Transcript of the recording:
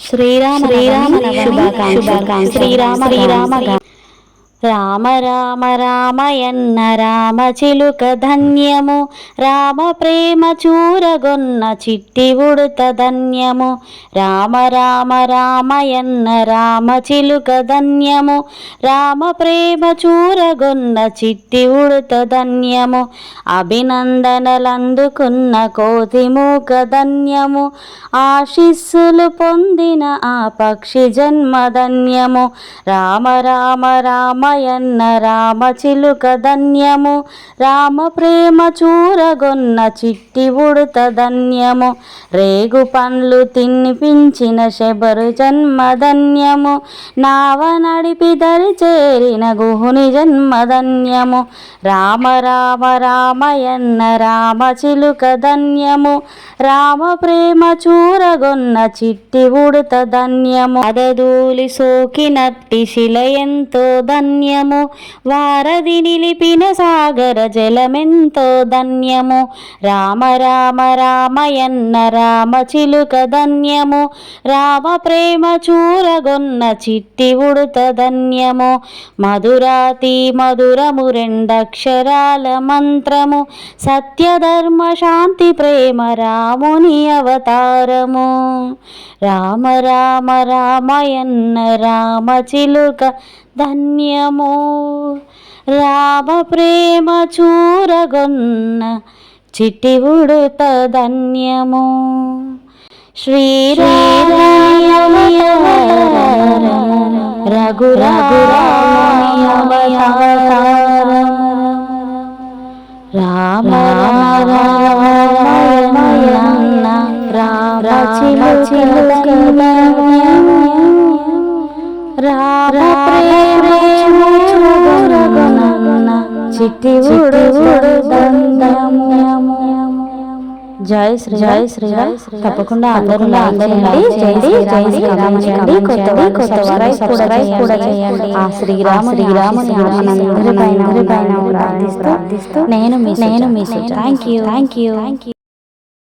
శ్రీరామ శుభాకాంక్షలు శ్రీరామ రామ రామ రామయన్న రామ చిలుక ధన్యము రామ ప్రేమ చూరగొన్న చిట్టి ఉడుత ధన్యము రామ రామ రామయన్న రామ చిలుక ధన్యము రామ ప్రేమ చూరగొన్న చిట్టి ఉడుత ధన్యము అభినందనలందుకున్న కోతి మూక ధన్యము ఆశీస్సులు పొందిన ఆ పక్షి జన్మ ధన్యము రామ రామ రామ యన్న రామ చిలుక ధన్యము రామ ప్రేమ చూరగొన్న చిట్టి ఉడుత ధన్యము రేగు పండ్లు తినిపించిన శబరు జన్మ ధన్యము నావ నడిపి దరి చేరిన గుహుని జన్మ ధన్యము రామ రామ రామయన్న రామ చిలుక ధన్యము రామ ప్రేమ చూరగొన్న చిట్టి ఉడుత ధన్యము అదదూలి సోకినట్టి శిల ఎంతో ధన్యము వారధి నిలిపిన సాగర జలమెంతో ధన్యము రామ రామ రామయన్న రామ చిలుక ధన్యము రామ ప్రేమ చూరగొన్న చిట్టి ఉడుత ధన్యము మధురాతి మధురము రెండక్షరాల మంత్రము సత్యధర్మ శాంతి ప్రేమ రాముని అవతారము రామ రామ రామయన్న రామ చిలుక ధన్యము రామ ప్రేమ చూరగొన్న చిట్టి ఉడుత ధన్యము శ్రీరామ రామ రామయన్న రామ చిలుక ధన్యము రామ ప్రేమ చూరగొన్న చిట్టి ఉడుత ధన్యము జై శ్రీ తప్పకుండా అందరూ కొత్త ఆ శ్రీరాముని మనందరిపైన ప్రార్థిస్తూ నేను మీ థ్యాంక్ యూ